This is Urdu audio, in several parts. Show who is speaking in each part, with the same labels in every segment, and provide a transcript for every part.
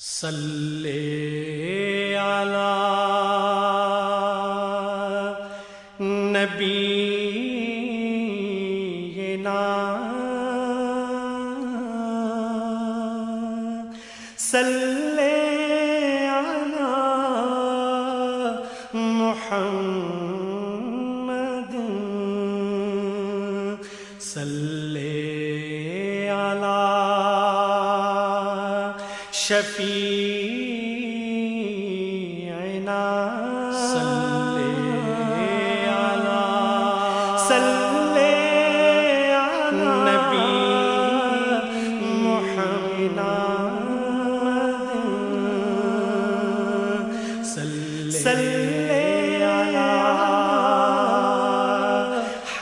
Speaker 1: صلی علی نبینا صلی علی محمد صلی علی شفیعنا صلی علی نبی محمد صلی علی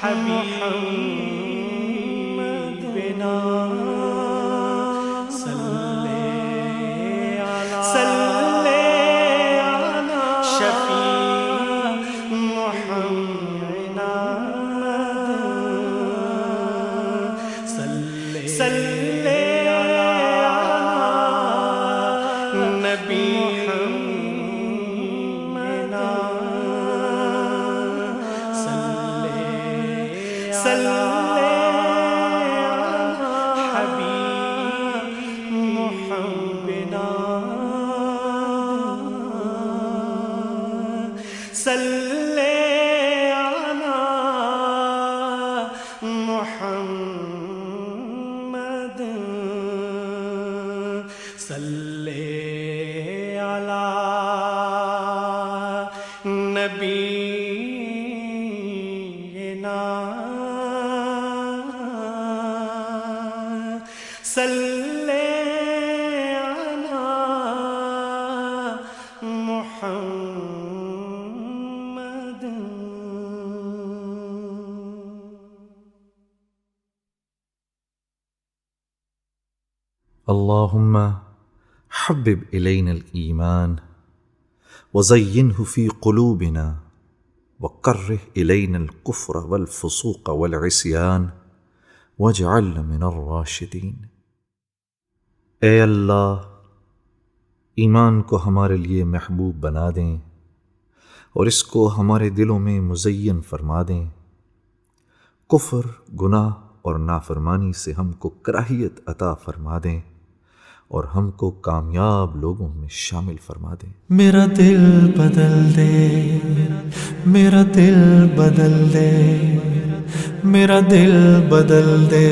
Speaker 1: حبیبنا صلی علی نبینا صلی علی محمد
Speaker 2: اللهم حبب إلينا الإيمان وزينه في قلوبنا وكره إلينا الكفر والفسوق والعصيان واجعلنا من الراشدين۔ اے اللہ، ایمان کو ہمارے لیے محبوب بنا دیں اور اس کو ہمارے دلوں میں مزین فرما دیں۔ کفر، گناہ اور نافرمانی سے ہم کو کراہیت عطا فرما دیں اور ہم کو کامیاب لوگوں میں شامل فرما دیں۔
Speaker 3: میرا دل بدل دے، میرا دل بدل دے، میرا دل بدل دے،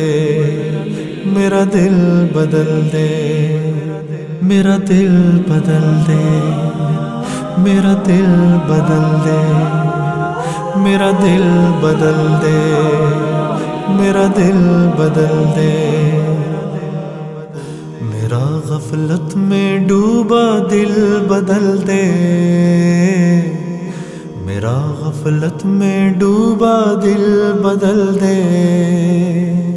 Speaker 3: میرا دل بدل دے، میرا دل بدل دے، میرا دل بدل دے، میرا دل بدل دے، میرا دل بدل دے۔ میرا غفلت میں ڈوبا دل بدل دے، میرا غفلت میں ڈوبا دل بدل دے،